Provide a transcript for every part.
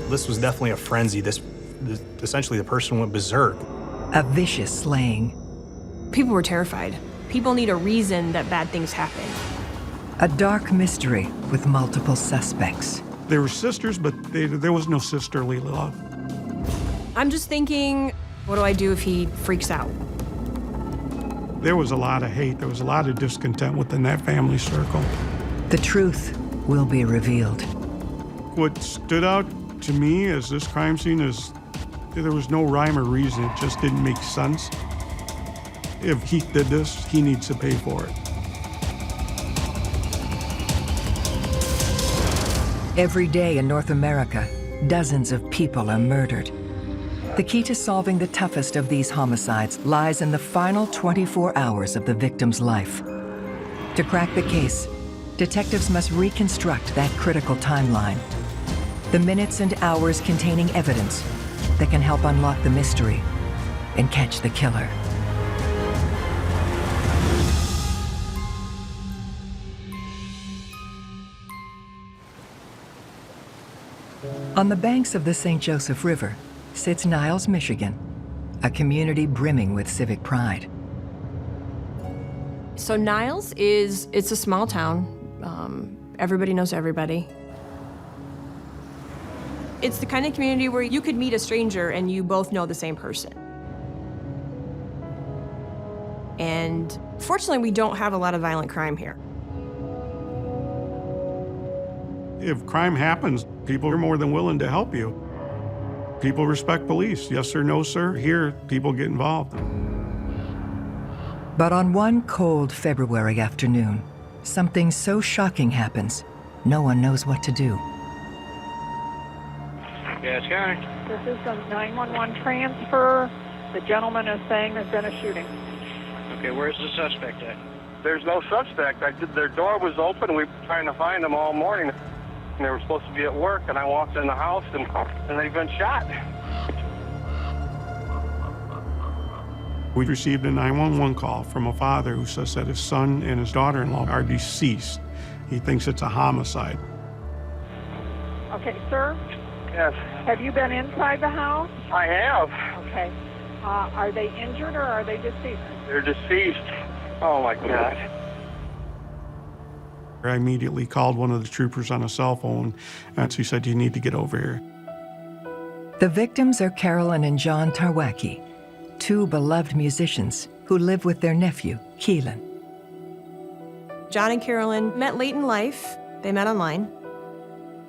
This was definitely a frenzy. Essentially, the person went berserk. A vicious slaying. People were terrified. People need a reason that bad things happen. A dark mystery with multiple suspects. They were sisters, but there was no sisterly love. I'm just thinking, what do I do if he freaks out? There was a lot of hate. There was a lot of discontent within that family circle. The truth will be revealed. What stood out to me as this crime scene is there was no rhyme or reason. It just didn't make sense. If he did this, he needs to pay for it. Every day in North America, dozens of people are murdered. The key to solving the toughest of these homicides lies in the final 24 hours of the victim's life. To crack the case, detectives must reconstruct that critical timeline. The minutes and hours containing evidence that can help unlock the mystery and catch the killer. On the banks of the St. Joseph River sits Niles, Michigan, a community brimming with civic pride. So Niles it's a small town. Everybody knows everybody. It's the kind of community where you could meet a stranger and you both know the same person. And fortunately, we don't have a lot of violent crime here. If crime happens, people are more than willing to help you. People respect police. Yes sir, no sir. Here, people get involved. But on one cold February afternoon, something so shocking happens, no one knows what to do. Yes, County. This is a 911 transfer. The gentleman is saying there's been a shooting. Okay, where's the suspect at? There's no suspect. Their door was open. We were trying to find them all morning. And they were supposed to be at work, and I walked in the house, and they've been shot. We received a 911 call from a father who says that his son and his daughter-in-law are deceased. He thinks it's a homicide. Okay, sir? Yes. Have you been inside the house? I have. Okay. Are they injured or are they deceased? They're deceased. Oh, my God. I immediately called one of the troopers on a cell phone, and he said, "You need to get over here." The victims are Carolyn and John Tarwacki, two beloved musicians who live with their nephew, Keelan. John and Carolyn met late in life. They met online.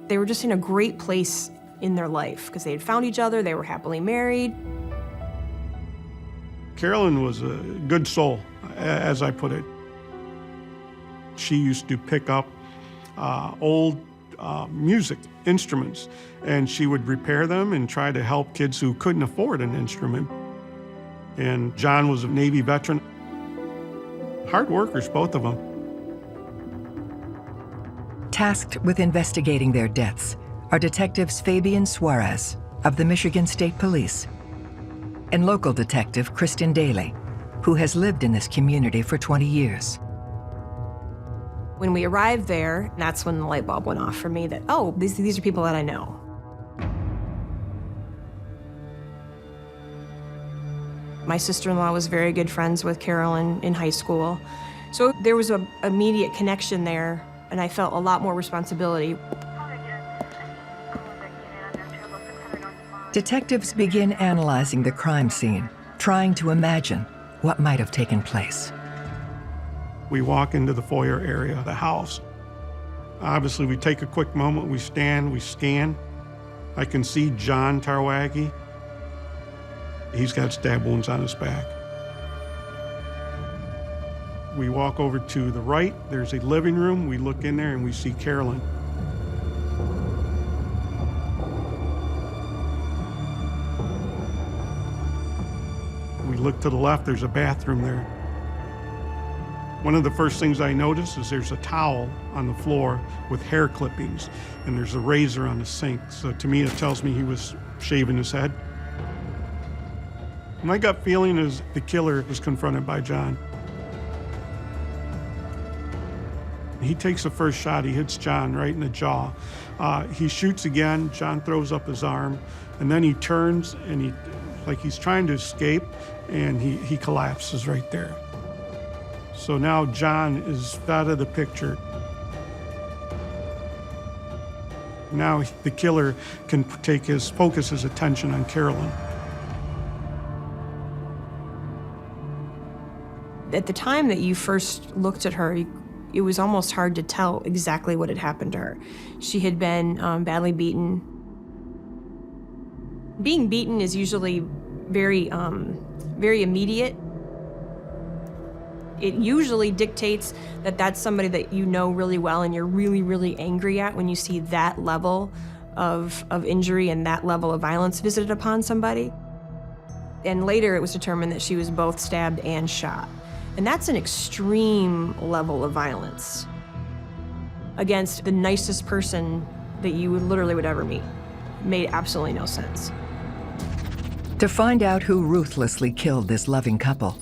They were just in a great place in their life because they had found each other, they were happily married. Carolyn was a good soul, as I put it. She used to pick up old music instruments, and she would repair them and try to help kids who couldn't afford an instrument. And John was a Navy veteran. Hard workers, both of them. Tasked with investigating their deaths are detectives Fabian Suarez of the Michigan State Police and local detective Kristen Daly, who has lived in this community for 20 years. When we arrived there, that's when the light bulb went off for me that, oh, these are people that I know. My sister-in-law was very good friends with Carolyn in high school. So there was an immediate connection there, and I felt a lot more responsibility. Detectives begin analyzing the crime scene, trying to imagine what might have taken place. We walk into the foyer area of the house. Obviously, we take a quick moment, we stand, we scan. I can see John Tarwacki. He's got stab wounds on his back. We walk over to the right, there's a living room. We look in there and we see Carolyn. We look to the left, there's a bathroom there. One of the first things I notice is there's a towel on the floor with hair clippings, and there's a razor on the sink. So to me, it tells me he was shaving his head. My gut feeling is the killer was confronted by John. He takes the first shot, he hits John right in the jaw. He shoots again, John throws up his arm, and then he turns and like he's trying to escape, and he collapses right there. So now John is out of the picture. Now the killer can focus his attention on Carolyn. At the time that you first looked at her, it was almost hard to tell exactly what had happened to her. She had been badly beaten. Being beaten is usually very immediate. It usually dictates that that's somebody that you know really well and you're really, really angry at when you see that level of injury and that level of violence visited upon somebody. And later it was determined that she was both stabbed and shot. And that's an extreme level of violence against the nicest person that you literally would ever meet. It made absolutely no sense. To find out who ruthlessly killed this loving couple,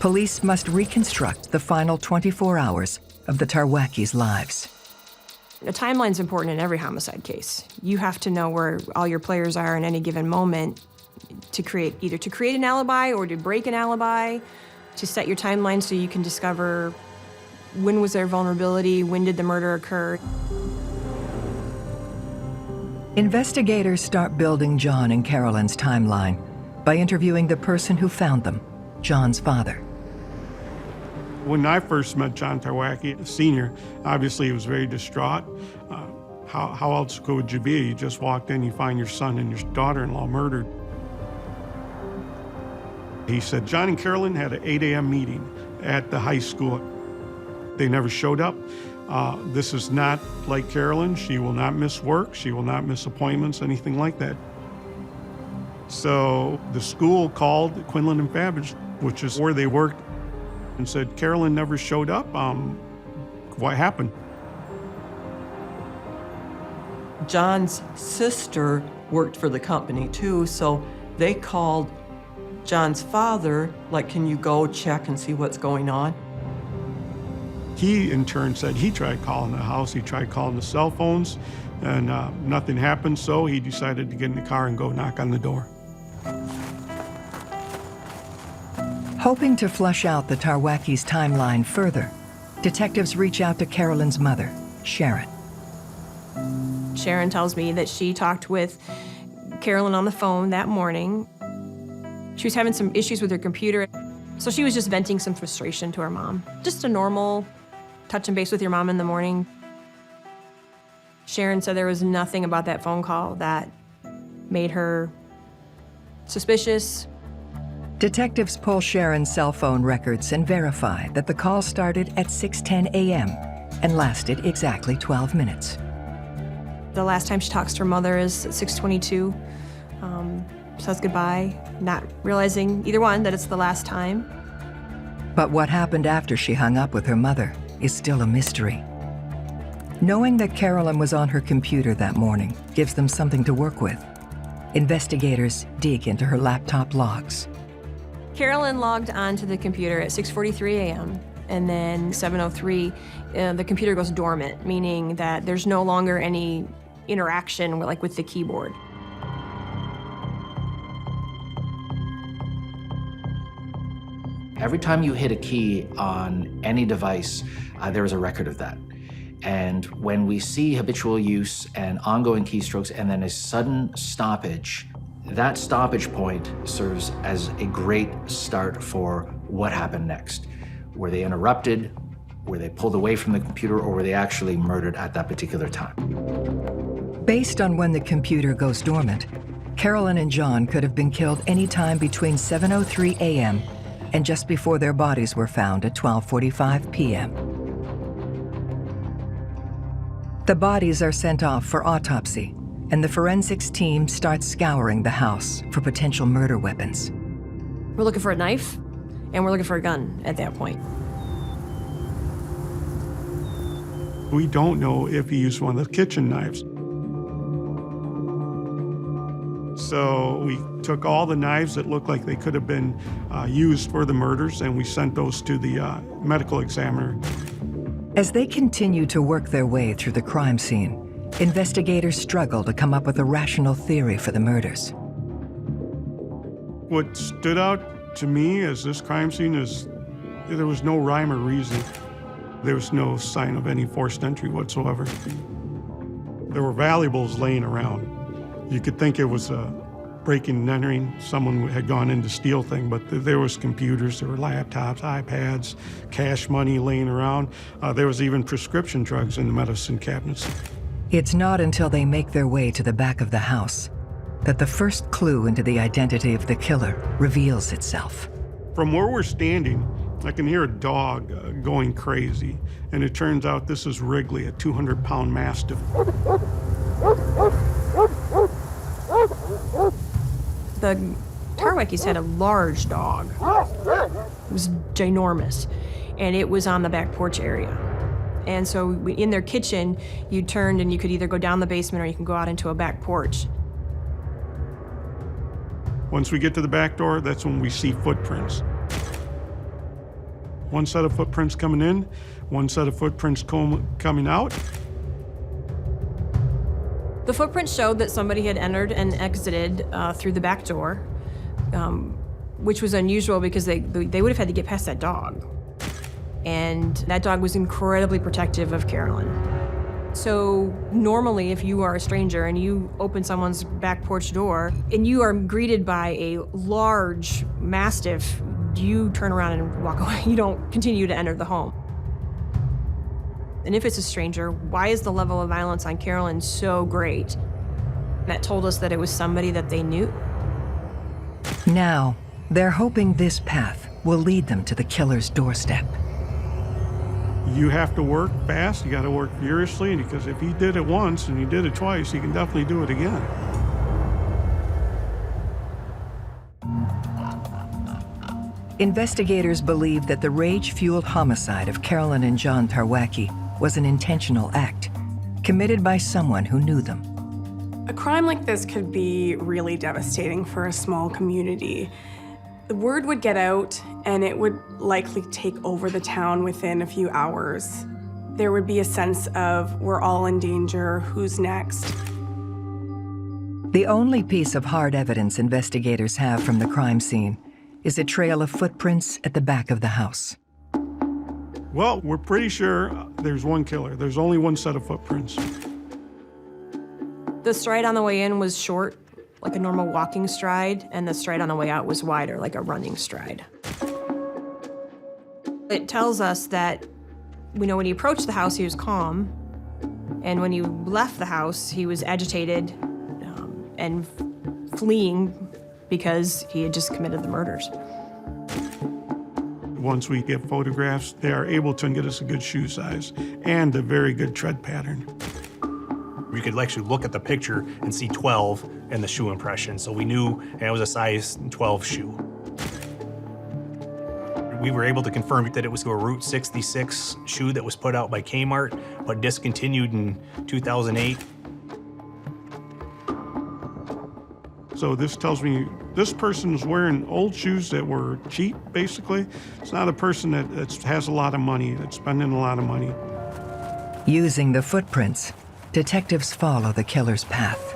police must reconstruct the final 24 hours of the Tarwackis' lives. A timeline's important in every homicide case. You have to know where all your players are in any given moment to create an alibi or to break an alibi, to set your timeline so you can discover when was their vulnerability, when did the murder occur. Investigators start building John and Carolyn's timeline by interviewing the person who found them, John's father. When I first met John Tarwacki, Sr., obviously he was very distraught. How else could you be? You just walked in, you find your son and your daughter-in-law murdered. He said John and Carolyn had an 8 a.m. meeting at the high school. They never showed up. This is not like Carolyn. She will not miss work. She will not miss appointments, anything like that. So the school called Quinlan and Babbage, which is where they worked, and said, Carolyn never showed up. What happened? John's sister worked for the company too, so they called John's father, like, can you go check and see what's going on? He, in turn, said he tried calling the house, he tried calling the cell phones, and nothing happened, so he decided to get in the car and go knock on the door. Hoping to flush out the Tarwackis' timeline further, detectives reach out to Carolyn's mother, Sharon. Sharon tells me that she talked with Carolyn on the phone that morning. She was having some issues with her computer, so she was just venting some frustration to her mom. Just a normal touch and base with your mom in the morning. Sharon said there was nothing about that phone call that made her suspicious. Detectives pull Sharon's cell phone records and verify that the call started at 6:10 a.m. and lasted exactly 12 minutes. The last time she talks to her mother is at 6:22. Says goodbye, not realizing either one that it's the last time. But what happened after she hung up with her mother is still a mystery. Knowing that Carolyn was on her computer that morning gives them something to work with. Investigators dig into her laptop logs. Carolyn logged onto the computer at 6:43 a.m. and then 7:03, the computer goes dormant, meaning that there's no longer any interaction with the keyboard. Every time you hit a key on any device, there is a record of that. And when we see habitual use and ongoing keystrokes and then a sudden stoppage, that stoppage point serves as a great start for what happened next. Were they interrupted? Were they pulled away from the computer, or were they actually murdered at that particular time? Based on when the computer goes dormant, Carolyn and John could have been killed anytime between 7:03 a.m. and just before their bodies were found at 12:45 p.m. The bodies are sent off for autopsy, and the forensics team starts scouring the house for potential murder weapons. We're looking for a knife, and we're looking for a gun at that point. We don't know if he used one of the kitchen knives. So we took all the knives that looked like they could have been used for the murders, and we sent those to the medical examiner. As they continue to work their way through the crime scene, investigators struggle to come up with a rational theory for the murders. What stood out to me as this crime scene is there was no rhyme or reason. There was no sign of any forced entry whatsoever. There were valuables laying around. You could think it was a breaking and entering. Someone had gone in to steal things, but there was computers, there were laptops, iPads, cash money laying around. There was even prescription drugs in the medicine cabinets. It's not until they make their way to the back of the house that the first clue into the identity of the killer reveals itself. From where we're standing, I can hear a dog going crazy, and it turns out this is Wrigley, a 200-pound mastiff. The Tarwackis had a large dog. It was ginormous, and it was on the back porch area. And so in their kitchen, you turned and you could either go down the basement or you can go out into a back porch. Once we get to the back door, that's when we see footprints. One set of footprints coming in, one set of footprints coming out. The footprints showed that somebody had entered and exited through the back door, which was unusual because they would have had to get past that dog. And that dog was incredibly protective of Carolyn. So normally, if you are a stranger and you open someone's back porch door and you are greeted by a large mastiff, you turn around and walk away. You don't continue to enter the home. And if it's a stranger, why is the level of violence on Carolyn so great? That told us that it was somebody that they knew. Now, they're hoping this path will lead them to the killer's doorstep. You have to work fast, you gotta work furiously, because if he did it once and he did it twice, he can definitely do it again. Investigators believe that the rage-fueled homicide of Carolyn and John Tarwacki was an intentional act, committed by someone who knew them. A crime like this could be really devastating for a small community. The word would get out, and it would likely take over the town within a few hours. There would be a sense of, we're all in danger, who's next? The only piece of hard evidence investigators have from the crime scene is a trail of footprints at the back of the house. Well, we're pretty sure there's one killer. There's only one set of footprints. The stride on the way in was short, like a normal walking stride, and the stride on the way out was wider, like a running stride. It tells us that, when he approached the house, he was calm, and when he left the house, he was agitated and fleeing because he had just committed the murders. Once we get photographs, they are able to get us a good shoe size and a very good tread pattern. You could actually look at the picture and see 12 in the shoe impression, so we knew it was a size 12 shoe. We were able to confirm that it was a Route 66 shoe that was put out by Kmart, but discontinued in 2008. So this tells me this person's wearing old shoes that were cheap, basically. It's not a person that has a lot of money, that's spending a lot of money. Using the footprints, detectives follow the killer's path.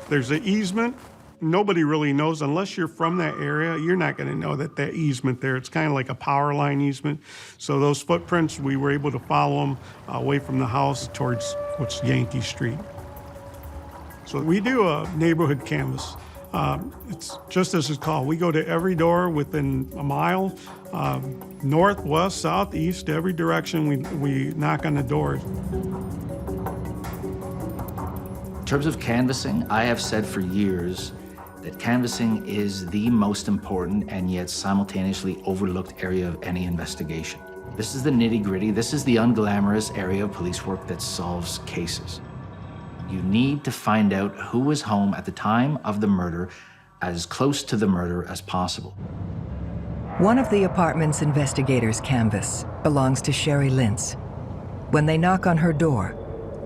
There's an easement. Nobody really knows, unless you're from that area, you're not gonna know that easement there. It's kind of like a power line easement. So those footprints, we were able to follow them away from the house towards what's Yankee Street. So we do a neighborhood canvass. It's just as it's called. We go to every door within a mile, north, west, south, east, every direction. We knock on the doors. In terms of canvassing, I have said for years that canvassing is the most important and yet simultaneously overlooked area of any investigation. This is the nitty-gritty, this is the unglamorous area of police work that solves cases. You need to find out who was home at the time of the murder, as close to the murder as possible. One of the apartment's investigators' canvas belongs to Sherry Lintz. When they knock on her door,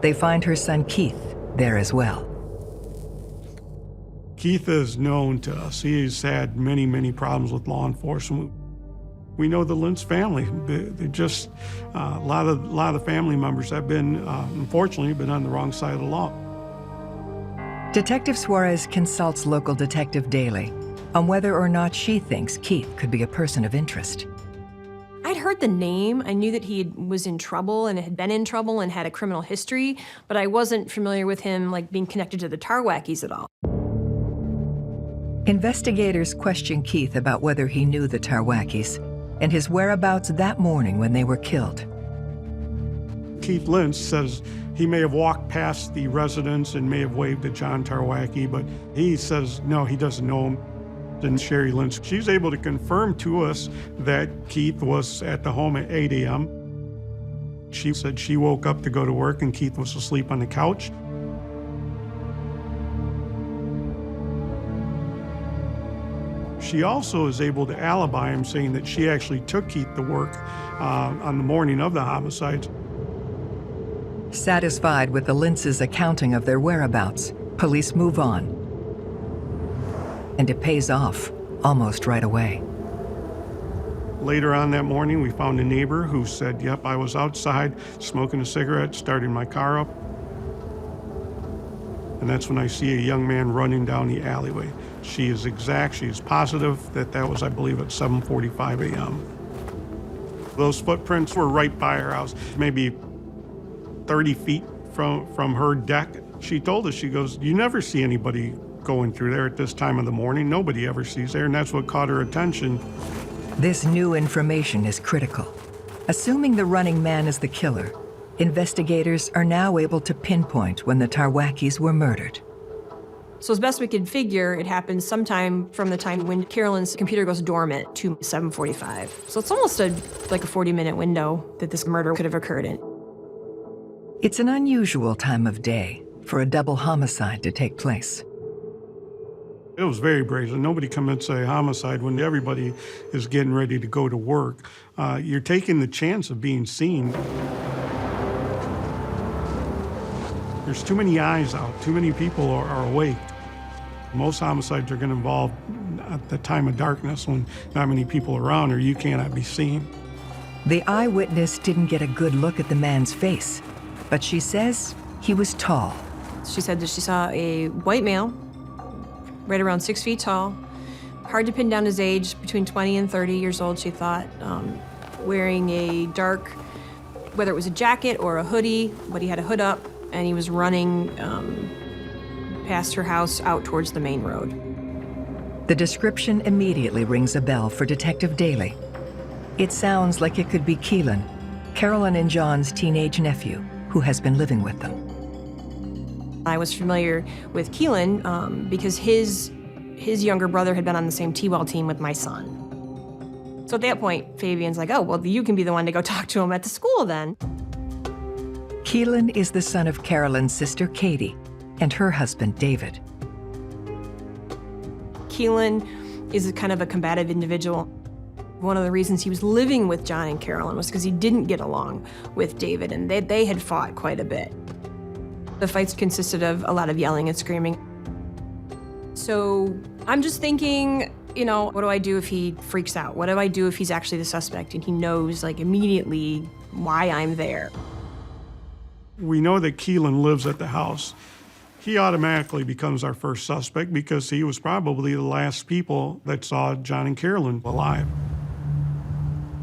they find her son Keith there as well. Keith is known to us. He's had many, many problems with law enforcement. We know the Lentz family. They're just a lot of family members have been, unfortunately, been on the wrong side of the law. Detective Suarez consults local detective Daly on whether or not she thinks Keith could be a person of interest. I'd heard the name. I knew that he was in trouble and had been in trouble and had a criminal history, but I wasn't familiar with him like being connected to the Tarwackis at all. Investigators question Keith about whether he knew the Tarwackis and his whereabouts that morning when they were killed. Keith Lentz says he may have walked past the residence and may have waved at John Tarwacki, but he says no, he doesn't know him. And Sherry Lentz, she's able to confirm to us that Keith was at the home at 8 a.m. She said she woke up to go to work and Keith was asleep on the couch. She also is able to alibi him, saying that she actually took Keith to work on the morning of the homicides. Satisfied with the Lentz's accounting of their whereabouts, police move on. And it pays off almost right away. Later on that morning, we found a neighbor who said, yep, I was outside smoking a cigarette, starting my car up. And that's when I see a young man running down the alleyway. She is positive that that was, I believe, at 7:45 a.m. Those footprints were right by her house, maybe 30 feet from her deck. She told us, she goes, you never see anybody going through there at this time of the morning. Nobody ever sees there, and that's what caught her attention. This new information is critical. Assuming the running man is the killer, investigators are now able to pinpoint when the Tarwackis were murdered. So as best we could figure, it happened sometime from the time when Carolyn's computer goes dormant to 7:45. So it's almost like a 40-minute window that this murder could have occurred in. It's an unusual time of day for a double homicide to take place. It was very brazen. Nobody commits a homicide when everybody is getting ready to go to work. You're taking the chance of being seen. There's too many eyes out. Too many people are awake. Most homicides are going to involve at the time of darkness when not many people are around or you cannot be seen. The eyewitness didn't get a good look at the man's face, but she says he was tall. She said that she saw a white male, right around 6 feet tall, hard to pin down his age, between 20 and 30 years old, she thought, wearing a dark, whether it was a jacket or a hoodie, but he had a hood up, and he was running past her house out towards the main road. The description immediately rings a bell for Detective Daly. It sounds like it could be Keelan, Carolyn and John's teenage nephew, who has been living with them. I was familiar with Keelan because his younger brother had been on the same T-ball team with my son. So at that point, Fabian's like, oh, well, you can be the one to go talk to him at the school then. Keelan is the son of Carolyn's sister, Katie, and her husband, David. Keelan is a kind of a combative individual. One of the reasons he was living with John and Carolyn was because he didn't get along with David, and they had fought quite a bit. The fights consisted of a lot of yelling and screaming. So I'm just thinking, you know, what do I do if he freaks out? What do I do if he's actually the suspect and he knows, like, immediately why I'm there? We know that Keelan lives at the house. He automatically becomes our first suspect because he was probably the last people that saw John and Carolyn alive.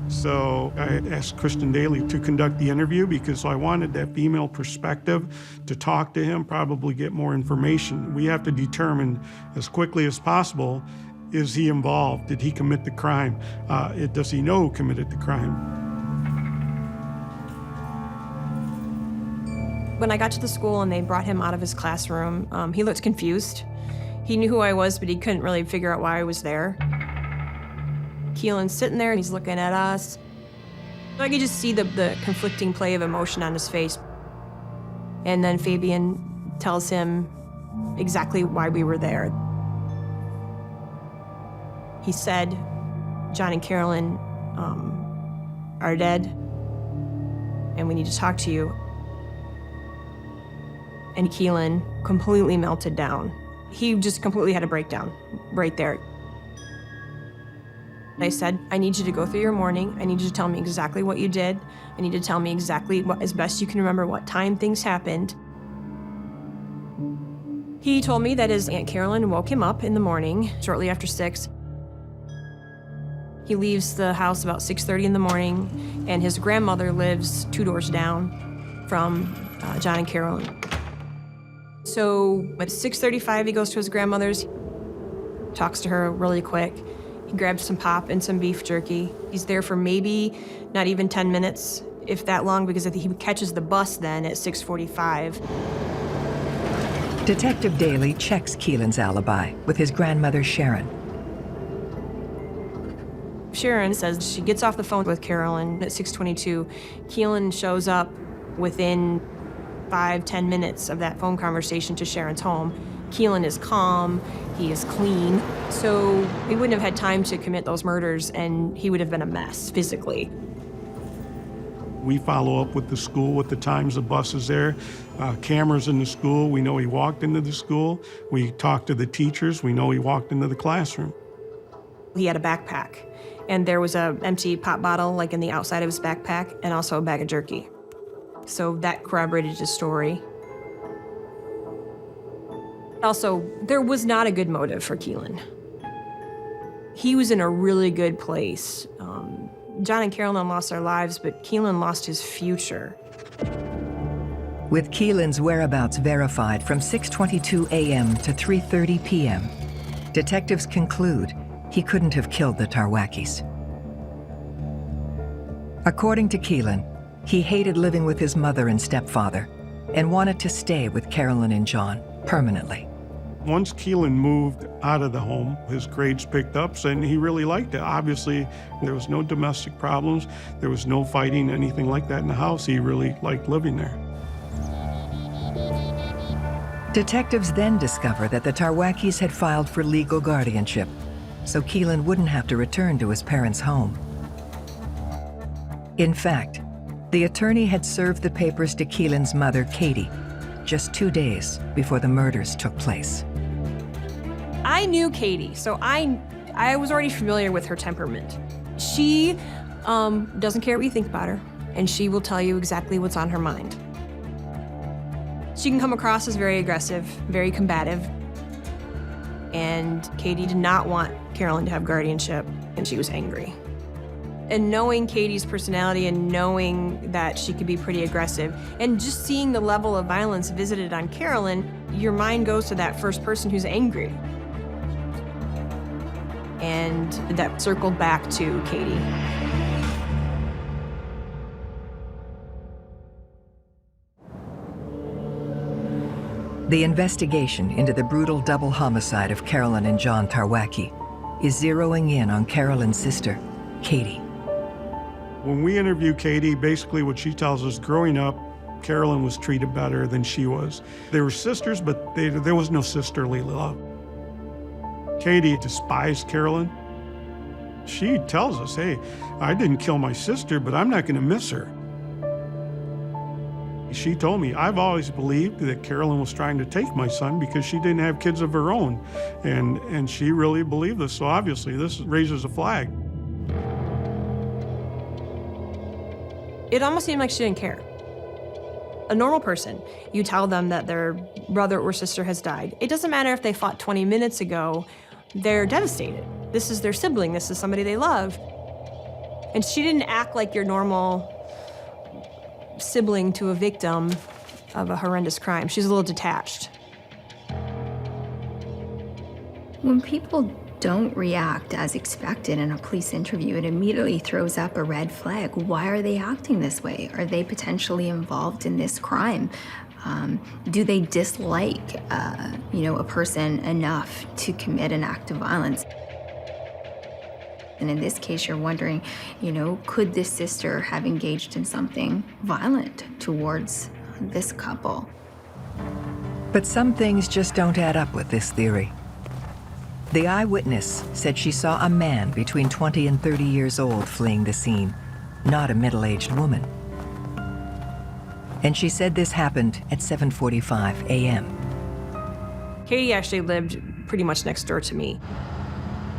So I asked Kristen Daly to conduct the interview because I wanted that female perspective to talk to him, probably get more information. We have to determine as quickly as possible, is he involved? Did he commit the crime? Does he know who committed the crime? When I got to the school and they brought him out of his classroom, he looked confused. He knew who I was, but he couldn't really figure out why I was there. Keelan's sitting there and he's looking at us. I could just see the conflicting play of emotion on his face. And then Fabian tells him exactly why we were there. He said, John and Carolyn are dead, and we need to talk to you. And Keelan completely melted down. He just completely had a breakdown right there. I said, I need you to go through your morning. I need you to tell me exactly what you did. I need you to tell me exactly what, as best you can remember, what time things happened. He told me that his Aunt Carolyn woke him up in the morning, shortly after 6. He leaves the house about 6:30 in the morning, and his grandmother lives 2 doors down from John and Carolyn. So at 6:35, he goes to his grandmother's, talks to her really quick. He grabs some pop and some beef jerky. He's there for maybe not even 10 minutes, if that long, because he catches the bus then at 6:45. Detective Daly checks Keelan's alibi with his grandmother, Sharon. Sharon says she gets off the phone with Carolyn at 6:22. Keelan shows up within 5-10 minutes of that phone conversation to Sharon's home. Keelan is calm, he is clean, so he wouldn't have had time to commit those murders, and he would have been a mess physically. We follow up with the school with the times the bus is there, cameras in the school. We know he walked into the school. We talk to the teachers. We know he walked into the classroom. He had a backpack, and there was an empty pop bottle like in the outside of his backpack, and also a bag of jerky. So that corroborated his story. Also, there was not a good motive for Keelan. He was in a really good place. John and Carolyn lost their lives, but Keelan lost his future. With Keelan's whereabouts verified from 6:22 a.m. to 3:30 p.m., detectives conclude he couldn't have killed the Tarwackis. According to Keelan, he hated living with his mother and stepfather and wanted to stay with Carolyn and John permanently. Once Keelan moved out of the home, his grades picked up, and he really liked it. Obviously, there was no domestic problems. There was no fighting, anything like that in the house. He really liked living there. Detectives then discover that the Tarwackis had filed for legal guardianship, so Keelan wouldn't have to return to his parents' home. In fact, the attorney had served the papers to Keelan's mother, Katie, just 2 days before the murders took place. I knew Katie, so I was already familiar with her temperament. She doesn't care what you think about her, and she will tell you exactly what's on her mind. She can come across as very aggressive, very combative, and Katie did not want Carolyn to have guardianship, and she was angry. And knowing Katie's personality and knowing that she could be pretty aggressive, and just seeing the level of violence visited on Carolyn, your mind goes to that first person who's angry. And that circled back to Katie. The investigation into the brutal double homicide of Carolyn and John Tarwacki is zeroing in on Carolyn's sister, Katie. When we interview Katie, basically what she tells us, growing up, Carolyn was treated better than she was. They were sisters, but there was no sisterly love. Katie despised Carolyn. She tells us, hey, I didn't kill my sister, but I'm not gonna miss her. She told me, I've always believed that Carolyn was trying to take my son because she didn't have kids of her own. And she really believed this, so obviously this raises a flag. It almost seemed like she didn't care. A normal person, you tell them that their brother or sister has died. It doesn't matter if they fought 20 minutes ago, they're devastated. This is their sibling, this is somebody they love. And she didn't act like your normal sibling to a victim of a horrendous crime. She's a little detached. When people don't react as expected in a police interview, it immediately throws up a red flag. Why are they acting this way? Are they potentially involved in this crime? Do they dislike, a person enough to commit an act of violence? And in this case, you're wondering, could this sister have engaged in something violent towards this couple? But some things just don't add up with this theory. The eyewitness said she saw a man between 20 and 30 years old fleeing the scene, not a middle-aged woman. And she said this happened at 7:45 a.m. Katie actually lived pretty much next door to me.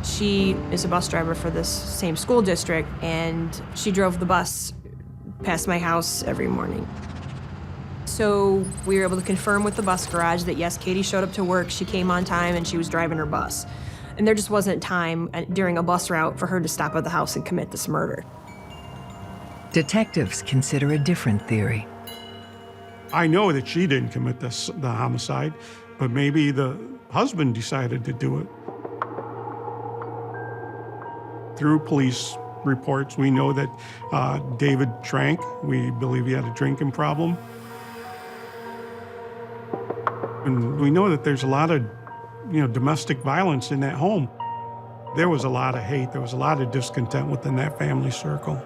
She is a bus driver for this same school district, and she drove the bus past my house every morning. So we were able to confirm with the bus garage that yes, Katie showed up to work, she came on time, and she was driving her bus. And there just wasn't time during a bus route for her to stop at the house and commit this murder. Detectives consider a different theory. I know that she didn't commit the homicide, but maybe the husband decided to do it. Through police reports, we know that David drank. We believe he had a drinking problem. And we know that there's a lot of, domestic violence in that home. There was a lot of hate. There was a lot of discontent within that family circle.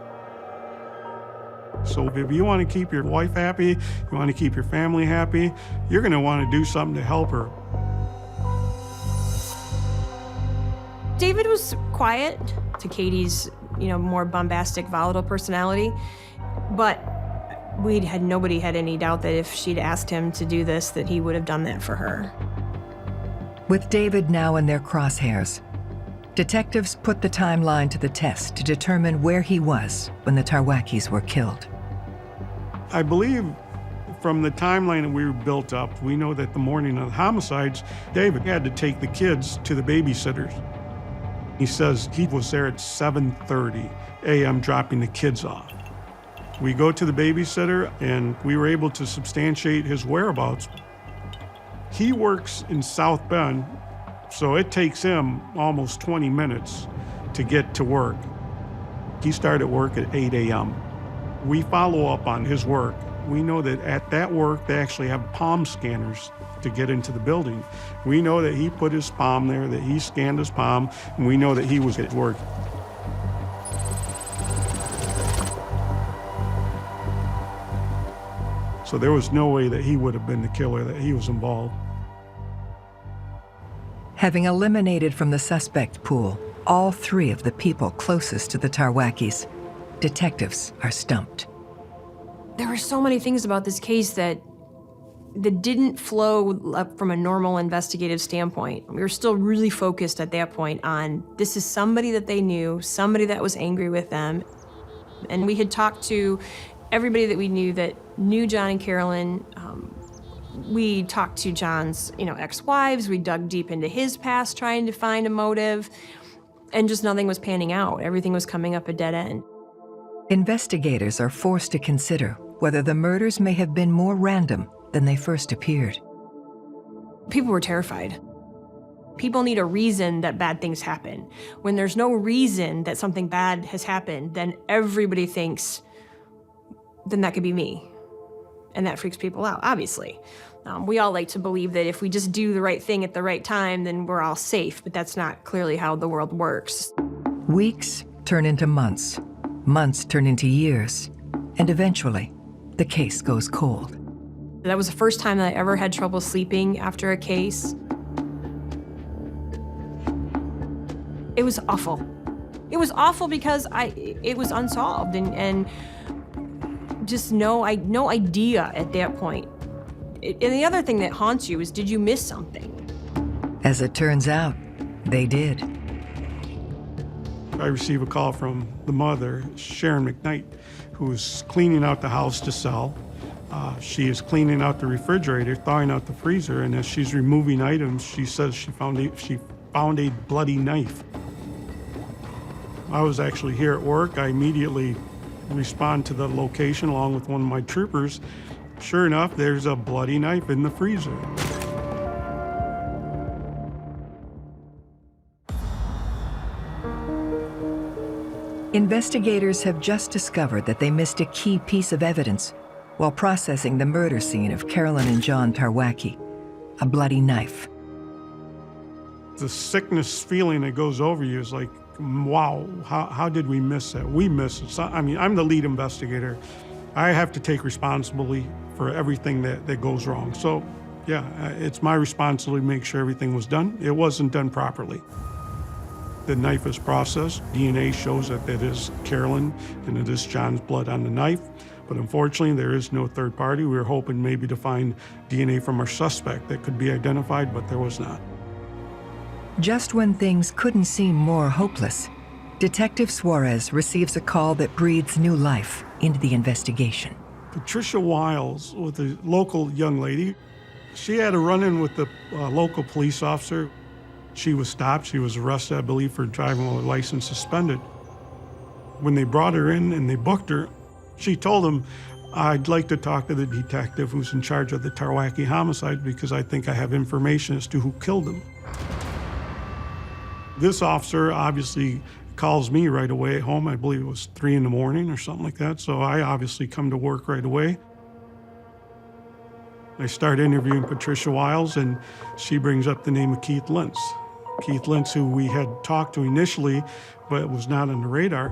So if you want to keep your wife happy, you want to keep your family happy, you're going to want to do something to help her. David was quiet to Katie's, more bombastic, volatile personality, but nobody had any doubt that if she'd asked him to do this, that he would have done that for her. With David now in their crosshairs, detectives put the timeline to the test to determine where he was when the Tarwackis were killed. I believe from the timeline that we were built up, we know that the morning of the homicides, David had to take the kids to the babysitters. He says he was there at 7:30 a.m. dropping the kids off. We go to the babysitter, and we were able to substantiate his whereabouts. He works in South Bend, so it takes him almost 20 minutes to get to work. He started work at 8 a.m. We follow up on his work. We know that at that work, they actually have palm scanners to get into the building. We know that he put his palm there, that he scanned his palm, and we know that he was at work. So there was no way that he would have been the killer, that he was involved. Having eliminated from the suspect pool all three of the people closest to the Tarwackis, detectives are stumped. There were so many things about this case that didn't flow up from a normal investigative standpoint. We were still really focused at that point on this is somebody that they knew, somebody that was angry with them. And we had talked to everybody that we knew that knew John and Carolyn. We talked to John's, ex-wives. We dug deep into his past trying to find a motive, and just nothing was panning out. Everything was coming up a dead end. Investigators are forced to consider whether the murders may have been more random than they first appeared. People were terrified. People need a reason that bad things happen. When there's no reason that something bad has happened, then everybody thinks, then that could be me. And that freaks people out, obviously. We all like to believe that if we just do the right thing at the right time, then we're all safe, but that's not clearly how the world works. Weeks turn into months. Months turn into years. And eventually, the case goes cold. That was the first time that I ever had trouble sleeping after a case. It was awful. It was awful because it was unsolved and just no idea at that point. And the other thing that haunts you is, did you miss something? As it turns out, they did. I received a call from the mother, Sharon McKnight, who is cleaning out the house to sell. She is cleaning out the refrigerator, thawing out the freezer, and as she's removing items, she says she found a bloody knife. I was actually here at work. I immediately respond to the location along with one of my troopers. Sure enough, there's a bloody knife in the freezer. Investigators have just discovered that they missed a key piece of evidence while processing the murder scene of Carolyn and John Tarwacki, a bloody knife. The sickness feeling that goes over you is like, wow, how did we miss that? We missed it. So, I'm the lead investigator. I have to take responsibility for everything that goes wrong. So, yeah, it's my responsibility to make sure everything was done. It wasn't done properly. The knife is processed. DNA shows that it is Carolyn and it is John's blood on the knife. But unfortunately, there is no third party. We were hoping maybe to find DNA from our suspect that could be identified, but there was not. Just when things couldn't seem more hopeless, Detective Suarez receives a call that breathes new life into the investigation. Patricia Wiles was a local young lady. She had a run-in with the local police officer. She was stopped. She was arrested, I believe, for driving with her license suspended. When they brought her in and they booked her, she told them, "I'd like to talk to the detective who's in charge of the Tarwacki homicide because I think I have information as to who killed them." This officer obviously calls me right away at home. I believe it was 3 in the morning or something like that. So I obviously come to work right away. I start interviewing Patricia Wiles, and she brings up the name of Keith Lentz. Keith Lentz, who we had talked to initially, but was not on the radar.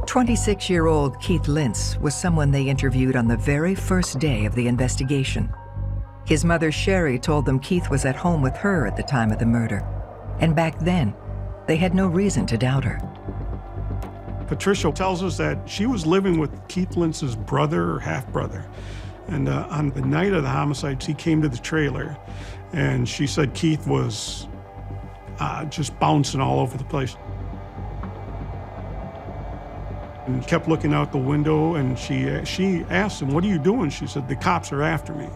26-year-old Keith Lentz was someone they interviewed on the very first day of the investigation. His mother, Sherry, told them Keith was at home with her at the time of the murder. And back then, they had no reason to doubt her. Patricia tells us that she was living with Keith Lentz's brother or half-brother. And on the night of the homicides, he came to the trailer, and she said Keith was just bouncing all over the place. And kept looking out the window, and she asked him, "What are you doing?" She said, "The cops are after me."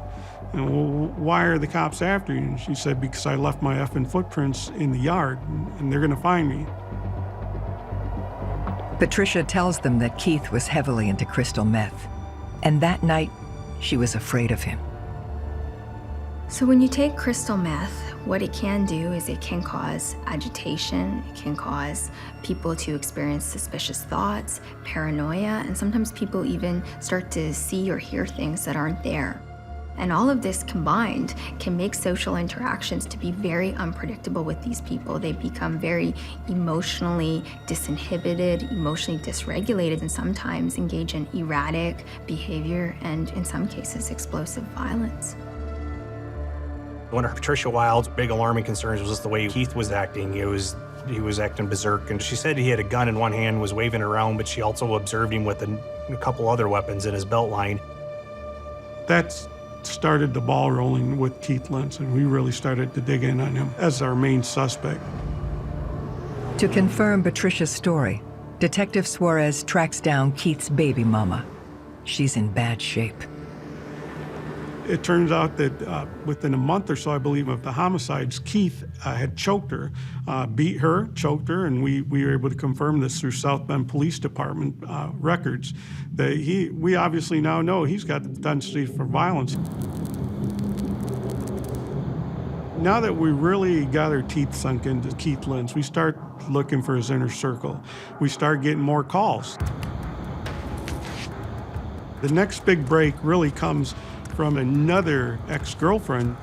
And, "Well, why are the cops after you?" And she said, "Because I left my effing footprints in the yard, and they're gonna find me." Patricia tells them that Keith was heavily into crystal meth, and that night, she was afraid of him. So when you take crystal meth, what it can do is it can cause agitation, it can cause people to experience suspicious thoughts, paranoia, and sometimes people even start to see or hear things that aren't there. And all of this combined can make social interactions to be very unpredictable with these people. They become very emotionally disinhibited, emotionally dysregulated, and sometimes engage in erratic behavior and, in some cases, explosive violence. One of Patricia Wiles' big alarming concerns was just the way Keith was acting. He was acting berserk, and she said he had a gun in one hand, was waving it around, but she also observed him with a couple other weapons in his belt line. That's started the ball rolling with Keith Lentz, and we really started to dig in on him as our main suspect. To confirm Patricia's story, Detective Suarez tracks down Keith's baby mama. She's in bad shape. It turns out that within a month or so, I believe, of the homicides, Keith had choked her, beat her, choked her, and we were able to confirm this through South Bend Police Department records, that we obviously now know he's got the propensity for violence. Now that we really got our teeth sunk into Keith Lentz, we start looking for his inner circle. We start getting more calls. The next big break really comes from another ex-girlfriend.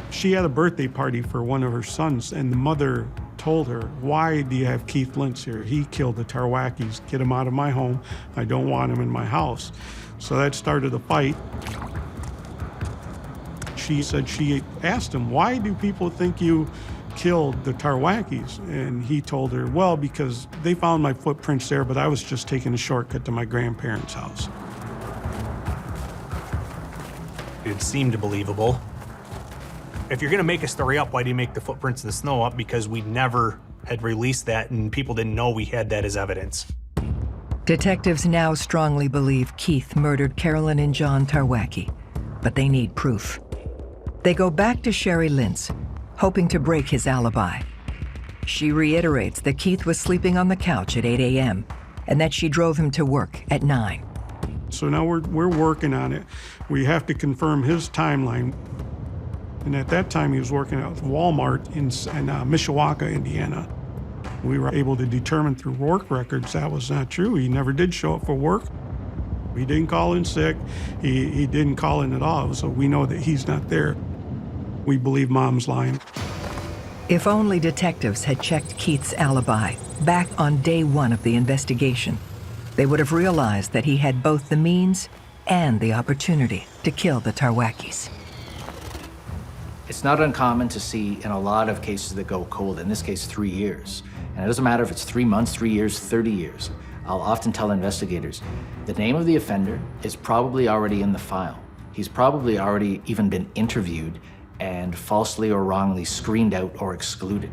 She had a birthday party for one of her sons, and the mother told her, "Why do you have Keith Lentz here? He killed the Tarwackis. Get him out of my home. I don't want him in my house." So that started a fight. She said she asked him, "Why do people think you killed the Tarwackis?" And he told her, "Well, because they found my footprints there, but I was just taking a shortcut to my grandparents' house." It seemed believable. If you're gonna make a story up, why do you make the footprints in the snow up? Because we never had released that and people didn't know we had that as evidence. Detectives now strongly believe Keith murdered Carolyn and John Tarwacki, but they need proof. They go back to Sherry Lentz, hoping to break his alibi. She reiterates that Keith was sleeping on the couch at 8 a.m. and that she drove him to work at 9. So now we're working on it. We have to confirm his timeline. And at that time, he was working at Walmart in Mishawaka, Indiana. We were able to determine through work records that was not true. He never did show up for work. He didn't call in sick. He didn't call in at all. So we know that he's not there. We believe Mom's lying. If only detectives had checked Keith's alibi back on day 1 of the investigation, they would have realized that he had both the means and the opportunity to kill the Tarwackis. It's not uncommon to see in a lot of cases that go cold, in this case 3 years. And it doesn't matter if it's 3 months, 3 years, 30 years. I'll often tell investigators, the name of the offender is probably already in the file. He's probably already even been interviewed and falsely or wrongly screened out or excluded.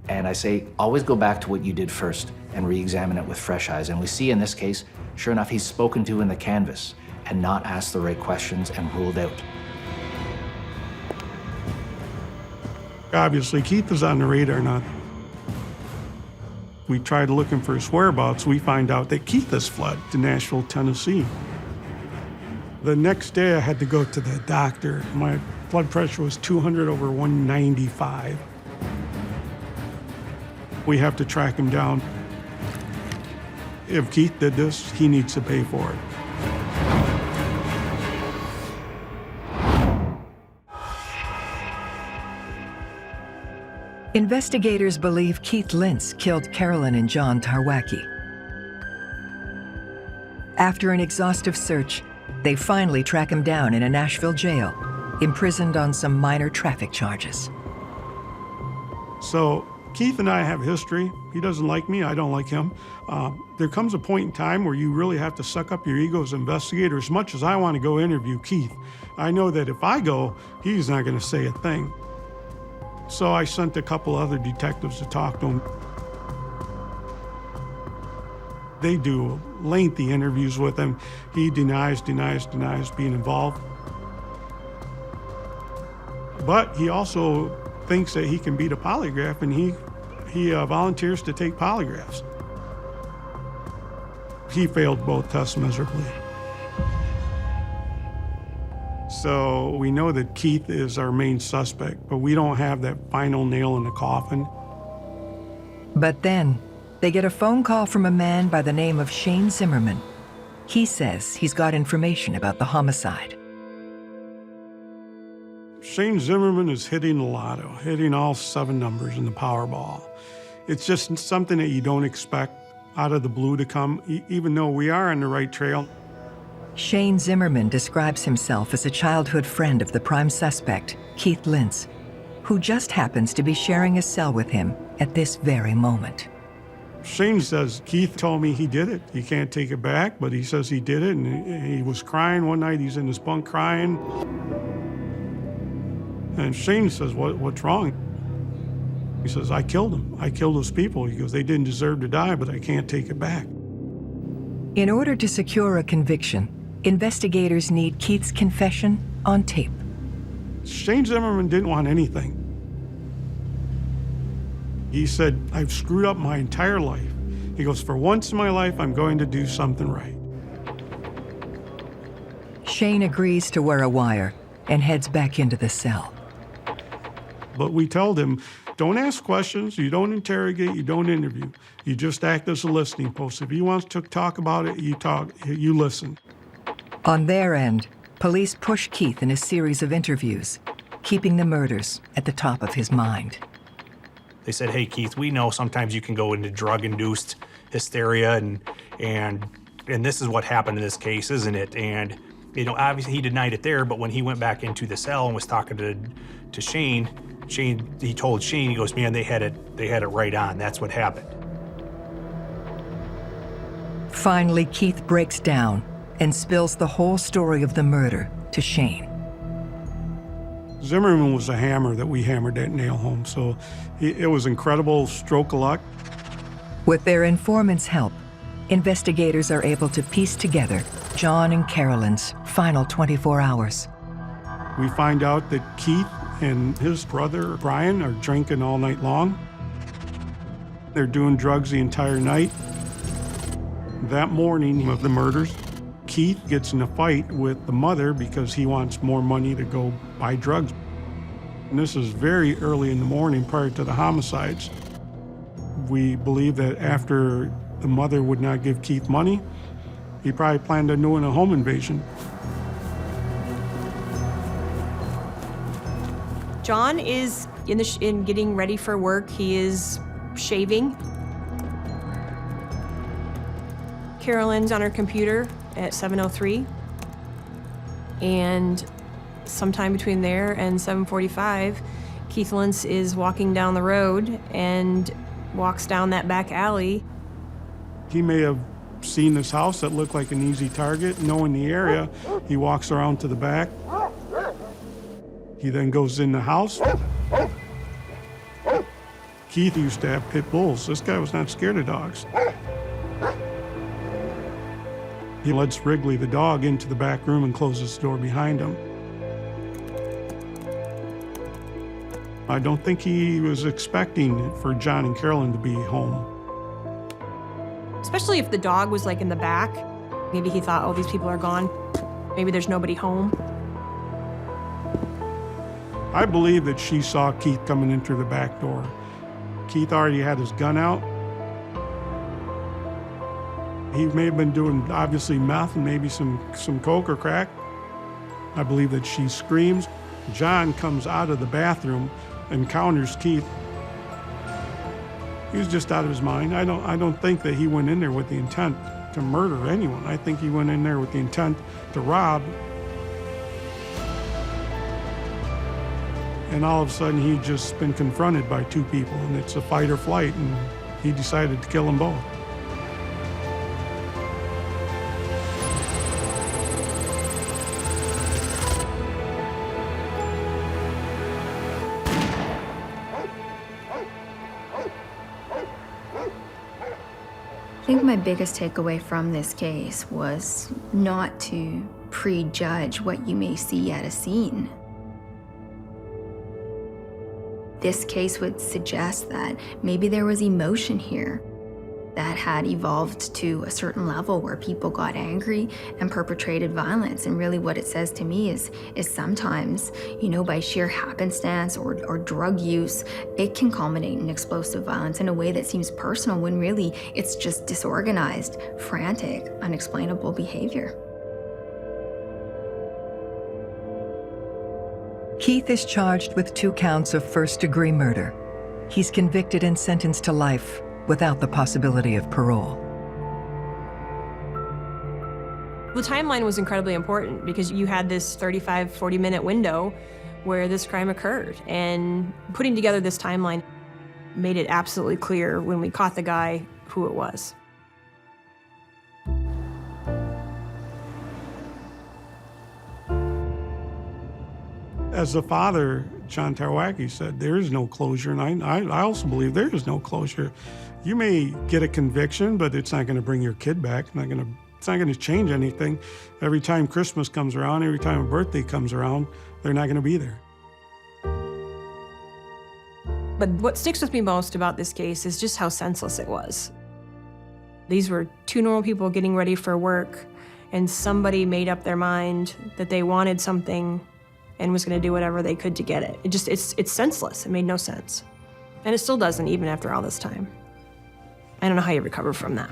And I say, always go back to what you did first and re-examine it with fresh eyes. And we see in this case, sure enough, he's spoken to in the canvas and not asked the right questions and ruled out. Obviously, Keith is on the radar now. We tried looking for his whereabouts. We find out that Keith has fled to Nashville, Tennessee. The next day, I had to go to the doctor. My blood pressure was 200/195. We have to track him down. If Keith did this, he needs to pay for it. Investigators believe Keith Lintz killed Carolyn and John Tarwacki. After an exhaustive search, they finally track him down in a Nashville jail, imprisoned on some minor traffic charges. So Keith and I have history. He doesn't like me, I don't like him. There comes a point in time where you really have to suck up your ego as an investigator. As much as I want to go interview Keith, I know that if I go, he's not going to say a thing. So I sent a couple other detectives to talk to him. They do lengthy interviews with him. He denies being involved. But he also thinks that he can beat a polygraph, and he volunteers to take polygraphs. He failed both tests miserably. So we know that Keith is our main suspect, but we don't have that final nail in the coffin. But then, they get a phone call from a man by the name of Shane Zimmerman. He says he's got information about the homicide. Shane Zimmerman is hitting the lotto, hitting all 7 numbers in the Powerball. It's just something that you don't expect out of the blue to come, even though we are on the right trail. Shane Zimmerman describes himself as a childhood friend of the prime suspect, Keith Lintz, who just happens to be sharing a cell with him at this very moment. Shane says, Keith told me he did it. He can't take it back, but he says he did it, and he was crying one night. He's in his bunk crying. And Shane says, what's wrong? He says, I killed him. I killed those people. He goes, they didn't deserve to die, but I can't take it back. In order to secure a conviction, investigators need Keith's confession on tape. Shane Zimmerman didn't want anything. He said, I've screwed up my entire life. He goes, for once in my life, I'm going to do something right. Shane agrees to wear a wire and heads back into the cell. But we told him, don't ask questions, you don't interrogate, you don't interview. You just act as a listening post. If he wants to talk about it, you talk, you listen. On their end, police push Keith in a series of interviews, keeping the murders at the top of his mind. They said, hey, Keith, we know sometimes you can go into drug-induced hysteria, and this is what happened in this case, isn't it? And, you know, obviously he denied it there, but when he went back into the cell and was talking to Shane, he told Shane, he goes, man, they had it right on. That's what happened. Finally, Keith breaks down and spills the whole story of the murder to Shane. Zimmerman was a hammer that we hammered that nail home, so it was an incredible stroke of luck. With their informant's help, investigators are able to piece together John and Carolyn's final 24 hours. We find out that Keith and his brother, Brian, are drinking all night long. They're doing drugs the entire night. That morning of the murders, Keith gets in a fight with the mother because he wants more money to go buy drugs. And this is very early in the morning prior to the homicides. We believe that after the mother would not give Keith money, he probably planned on doing a home invasion. John is in getting ready for work. He is shaving. Carolyn's on her computer at 7:03, and sometime between there and 7:45, Keith Lintz is walking down the road and walks down that back alley. He may have seeing this house that looked like an easy target, knowing the area, he walks around to the back. He then goes in the house. Keith used to have pit bulls. This guy was not scared of dogs. He lets Wrigley, the dog, into the back room and closes the door behind him. I don't think he was expecting for John and Carolyn to be home. Especially if the dog was like in the back. Maybe he thought, oh, these people are gone. Maybe there's nobody home. I believe that she saw Keith coming in through the back door. Keith already had his gun out. He may have been doing, obviously, meth and maybe some coke or crack. I believe that she screams. John comes out of the bathroom, encounters Keith. He was just out of his mind. I don't think that he went in there with the intent to murder anyone. I think he went in there with the intent to rob. And all of a sudden, he'd just been confronted by two people, and it's a fight or flight, and he decided to kill them both. I think my biggest takeaway from this case was not to prejudge what you may see at a scene. This case would suggest that maybe there was emotion here that had evolved to a certain level where people got angry and perpetrated violence. And really what it says to me is sometimes, by sheer happenstance or drug use, it can culminate in explosive violence in a way that seems personal when really it's just disorganized, frantic, unexplainable behavior. Keith is charged with 2 counts of first-degree murder. He's convicted and sentenced to life without the possibility of parole. The timeline was incredibly important because you had this 35, 40-minute window where this crime occurred. And putting together this timeline made it absolutely clear when we caught the guy who it was. As the father, John Tarwacki, said, there is no closure, and I also believe there is no closure. You may get a conviction, but it's not going to bring your kid back. It's not going to change anything. Every time Christmas comes around, every time a birthday comes around, they're not going to be there. But what sticks with me most about this case is just how senseless it was. These were 2 normal people getting ready for work, and somebody made up their mind that they wanted something and was going to do whatever they could to get it. It's senseless. It made no sense. And it still doesn't, even after all this time. I don't know how you recover from that.